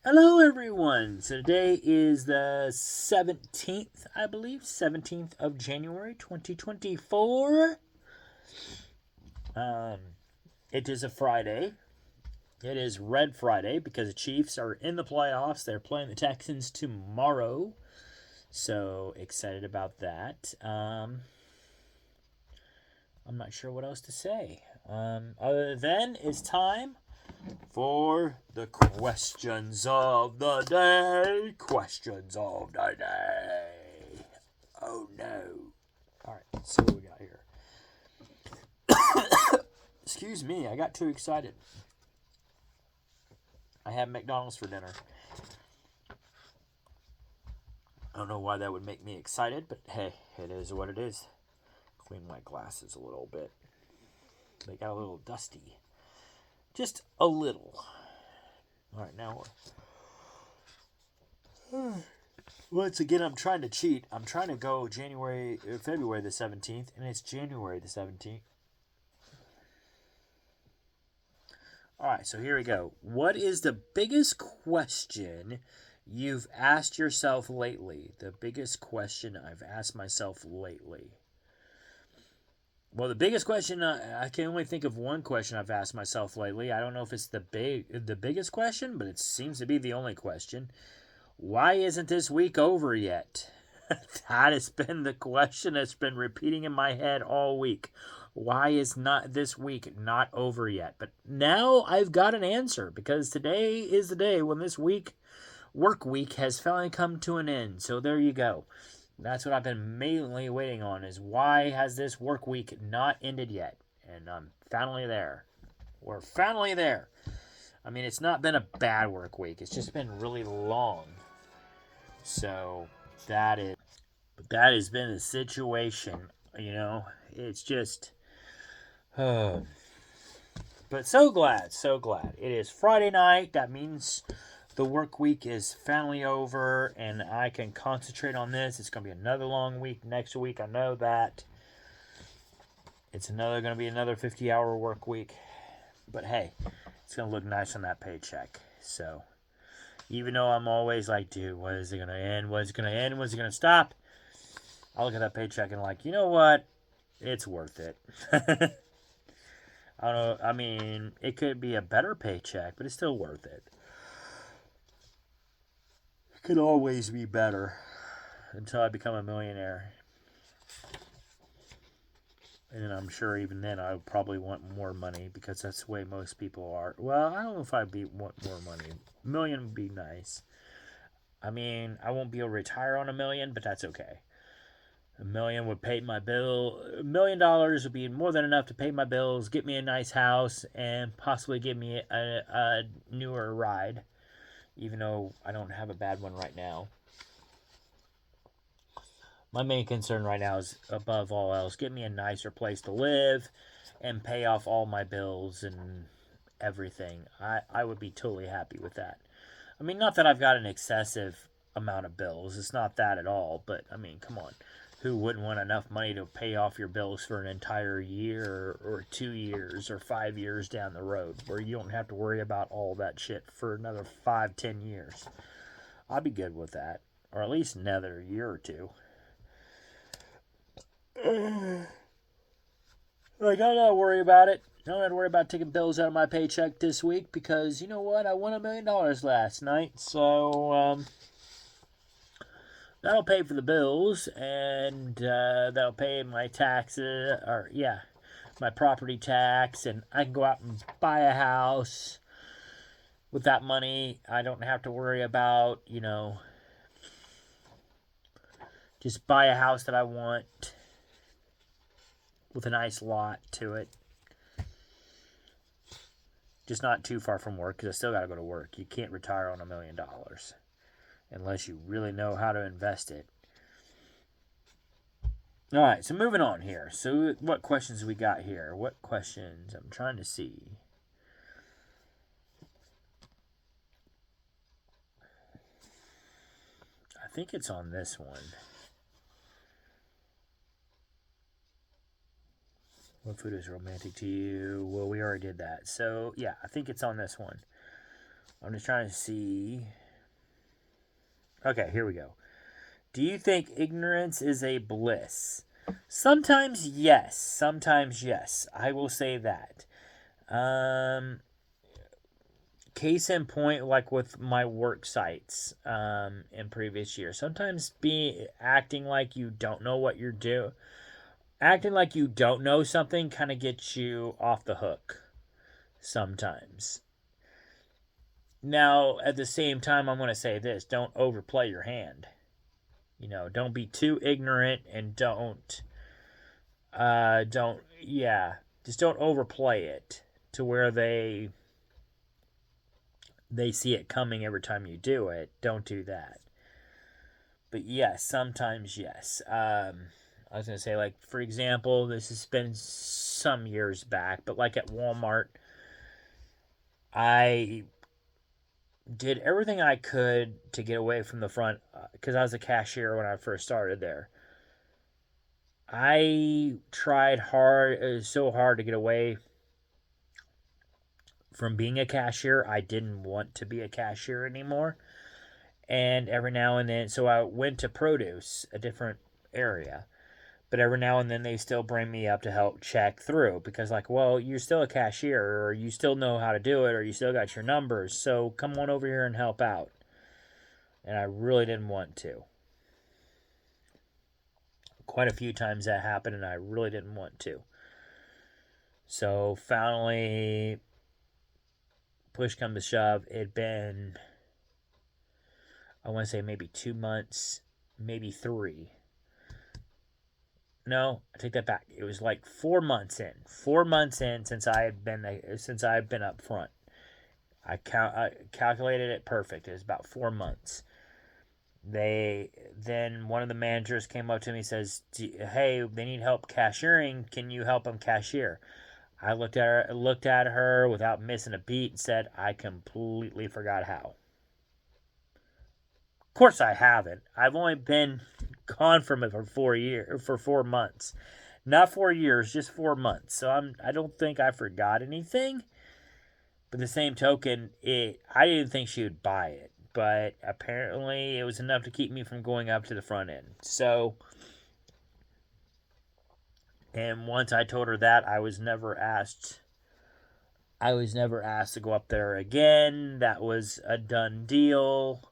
Hello, everyone. So today is the 17th, I believe, 17th of January, 2024. Um, it is a Friday. It is Red Friday because the Chiefs are in the playoffs. They're playing the Texans tomorrow. So excited about that. I'm not sure what else to say. Other than it's time for the questions of the day. Questions of the day. Oh no. Alright, let's see what we got here. Excuse me, I got too excited. I had McDonald's for dinner. I don't know why that would make me excited, but hey, it is what it is. Clean my glasses a little bit. They got a little dusty. Just a little. Alright, now once again, I'm trying to cheat. I'm trying to go February the 17th, and it's January the 17th. All right, so here we go. What is the biggest question you've asked yourself lately? The biggest question I've asked myself lately. Well, the biggest question I can only think of one question I've asked myself lately. I don't know if it's the biggest question, but it seems to be the only question. Why isn't this week over yet? That has been the question that's been repeating in my head all week. Why is not this week not over yet? But now I've got an answer because today is the day when this work week, has finally come to an end. So there you go. That's what I've been mainly waiting on is why has this work week not ended yet? And I'm finally there. We're finally there. I mean, it's not been a bad work week. It's just been really long. So that has been the situation. It's just, but so glad, so glad. It is Friday night. That means the work week is finally over, and I can concentrate on this. It's gonna be another long week next week. I know that. It's gonna be another 50-hour work week, but hey, it's gonna look nice on that paycheck. So even though I'm always like, dude, what is it gonna end? What's it gonna end? When's it gonna stop? I look at that paycheck and like, you know what? It's worth it. I don't know. I mean, it could be a better paycheck, but it's still worth it. It could always be better until I become a millionaire. And then I'm sure even then I would probably want more money because that's the way most people are. Well, I don't know if want more money. A million would be nice. I mean, I won't be able to retire on a million, but that's okay. A million would pay my bill. $1 million would be more than enough to pay my bills, get me a nice house, and possibly give me a newer ride, even though I don't have a bad one right now. My main concern right now is, above all else, get me a nicer place to live and pay off all my bills and everything. I would be totally happy with that. I mean, not that I've got an excessive amount of bills. It's not that at all. But, I mean, come on. Who wouldn't want enough money to pay off your bills for an entire year or 2 years or 5 years down the road where you don't have to worry about all that shit for another 5, 10 years? I'd be good with that. Or at least another year or two. Like, I don't have to worry about it. I don't have to worry about taking bills out of my paycheck this week because, you know what? I won $1 million last night. So, that'll pay for the bills, and that'll pay my taxes, or yeah, my property tax, and I can go out and buy a house with that money. I don't have to worry about, just buy a house that I want with a nice lot to it. Just not too far from work because I still got to go to work. You can't retire on $1 million unless you really know how to invest it. All right, so moving on here. So what questions we got here? What questions? I'm trying to see. I think it's on this one. What food is romantic to you? Well, we already did that. So, yeah, I think it's on this one. I'm just trying to see. Okay, here we go. Do you think ignorance is a bliss? Sometimes yes, sometimes yes. I will say that. Um, Case in point, like with my work sites in previous years, sometimes be acting like you don't know what you're doing, acting like you don't know something, kind of gets you off the hook. Sometimes. Now, at the same time, I'm going to say this: don't overplay your hand. Don't be too ignorant, and just don't overplay it to where they see it coming every time you do it. Don't do that. But yes, sometimes yes. I was gonna say, like, for example, this has been some years back, but like at Walmart, I did everything I could to get away from the front because I was a cashier when I first started there. I tried so hard to get away from being a cashier. I didn't want to be a cashier anymore. And every now and then, so I went to produce, a different area. But every now and then they still bring me up to help check through because, like, well, you're still a cashier, or you still know how to do it, or you still got your numbers. So come on over here and help out. And I really didn't want to. Quite a few times that happened, and I really didn't want to. So finally, push come to shove, it'd been, I want to say, maybe 2 months, maybe three. No, I take that back. It was like 4 months in. 4 months in since I had been up front. I calculated it perfect. It was about 4 months. Then one of the managers came up to me and says, "Hey, they need help cashiering. Can you help them cashier?" I looked at her without missing a beat and said, "I completely forgot how." Of course, I haven't. I've only been gone from it for 4 months, not 4 years, just 4 months. So I don't think I forgot anything. But the same token, I didn't think she would buy it, but apparently it was enough to keep me from going up to the front end. So, and once I told her that, I was never asked. I was never asked to go up there again. That was a done deal.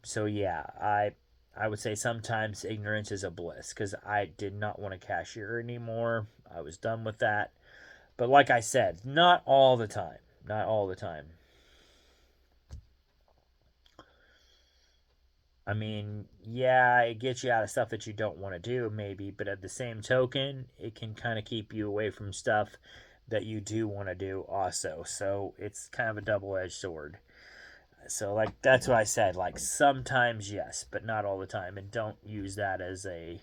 So yeah, I would say sometimes ignorance is a bliss because I did not want to cashier anymore. I was done with that. But like I said, not all the time. Not all the time. I mean, yeah, it gets you out of stuff that you don't want to do, maybe, but at the same token, it can kind of keep you away from stuff that you do want to do also. So it's kind of a double edged sword. So, like, that's what I said. Like, sometimes yes, but not all the time. And don't use that as a.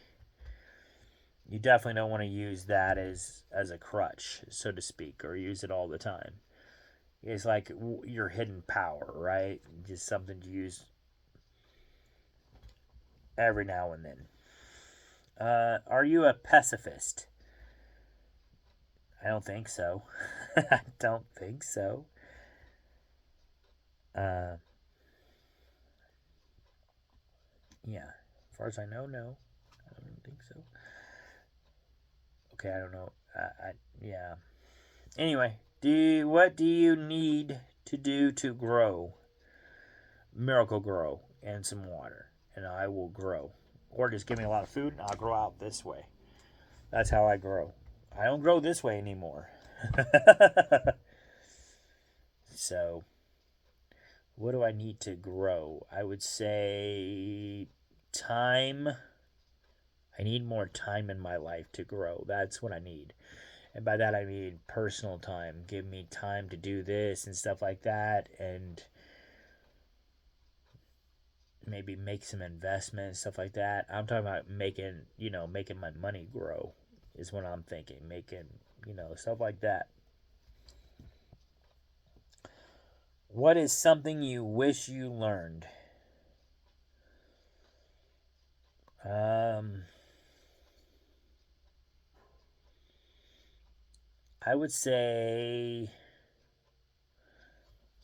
You definitely don't want to use that as a crutch, so to speak, or use it all the time. It's like your hidden power, right? Just something to use every now and then. Are you a pacifist? I don't think so. I don't think so. Uh, yeah. As far as I know, no. I don't think so. Okay, I don't know. Yeah. Anyway, what do you need to do to grow? Miracle Grow and some water, and I will grow. Or just give me a lot of food, and I'll grow out this way. That's how I grow. I don't grow this way anymore. So, what do I need to grow? I would say time. I need more time in my life to grow. That's what I need. And by that I mean personal time. Give me time to do this and stuff like that, and maybe make some investments, stuff like that. I'm talking about making my money grow is what I'm thinking. Making, stuff like that. What is something you wish you learned? Um, I would say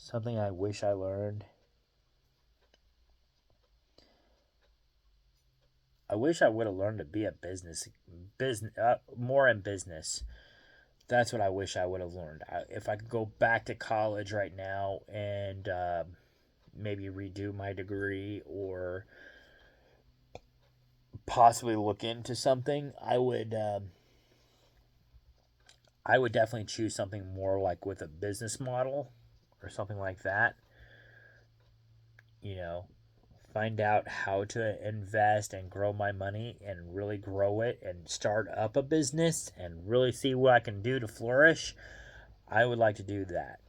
Something I wish I learned. I wish I would have learned to be a business more in business. That's what I wish I would have learned. If I could go back to college right now and maybe redo my degree or possibly look into something, I would definitely choose something more like with a business model or something like that. You know, find out how to invest and grow my money and really grow it and start up a business and really see what I can do to flourish. I would like to do that.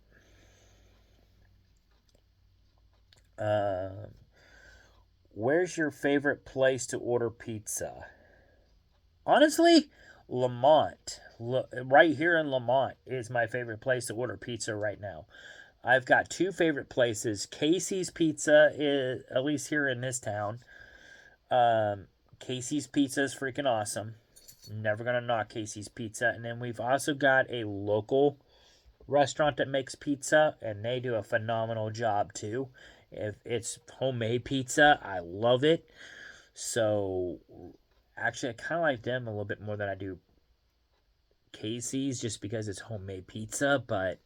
Uh, where's your favorite place to order pizza? Honestly, Lamont. Right here in Lamont is my favorite place to order pizza right now. I've got two favorite places. Casey's Pizza is, at least here in this town. Um, Casey's Pizza is freaking awesome. Never gonna knock Casey's Pizza. And then we've also got a local restaurant that makes pizza, and they do a phenomenal job too. If it's homemade pizza, I love it. So actually, I kind of like them a little bit more than I do Casey's, just because it's homemade pizza. But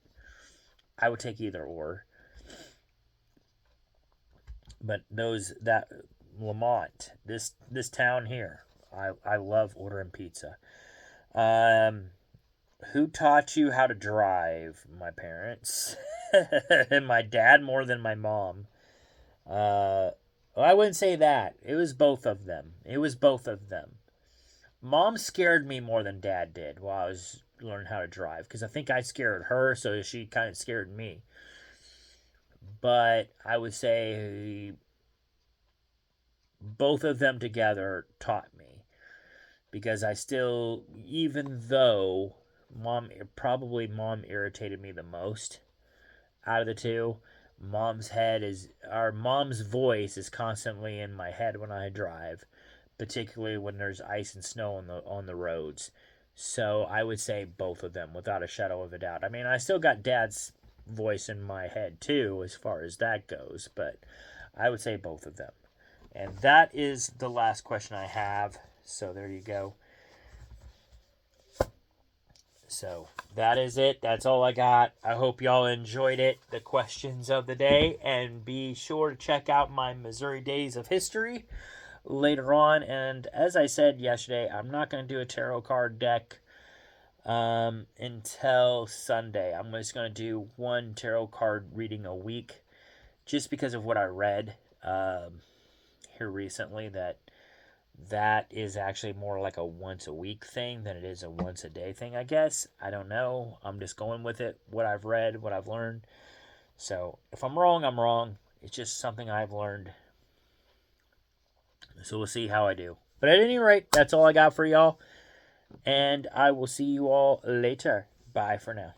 I would take either or. But those that Lamont, this town here, I love ordering pizza. Um, who taught you how to drive? My parents, and my dad more than my mom. Well, I wouldn't say that. It was both of them. It was both of them. Mom scared me more than dad did while I was learning how to drive because I think I scared her, so she kind of scared me. But I would say both of them together taught me because I still, even though mom irritated me the most out of the two. Mom's voice is constantly in my head when I drive, particularly when there's ice and snow on the roads. So I would say both of them without a shadow of a doubt. I mean, I still got dad's voice in my head too as far as that goes, but I would say both of them. And that is the last question I have. So there you go. So that is it. That's all I got. I hope y'all enjoyed it, the questions of the day, and be sure to check out my Missouri Days of History later on. And as I said yesterday, I'm not going to do a tarot card deck until Sunday. I'm just going to do one tarot card reading a week just because of what I read here recently, that is actually more like a once a week thing than it is a once a day thing, I guess. I don't know. I'm just going with it, what I've read, what I've learned. So if I'm wrong, I'm wrong. It's just something I've learned. So we'll see how I do. But at any rate, that's all I got for y'all. And I will see you all later. Bye for now.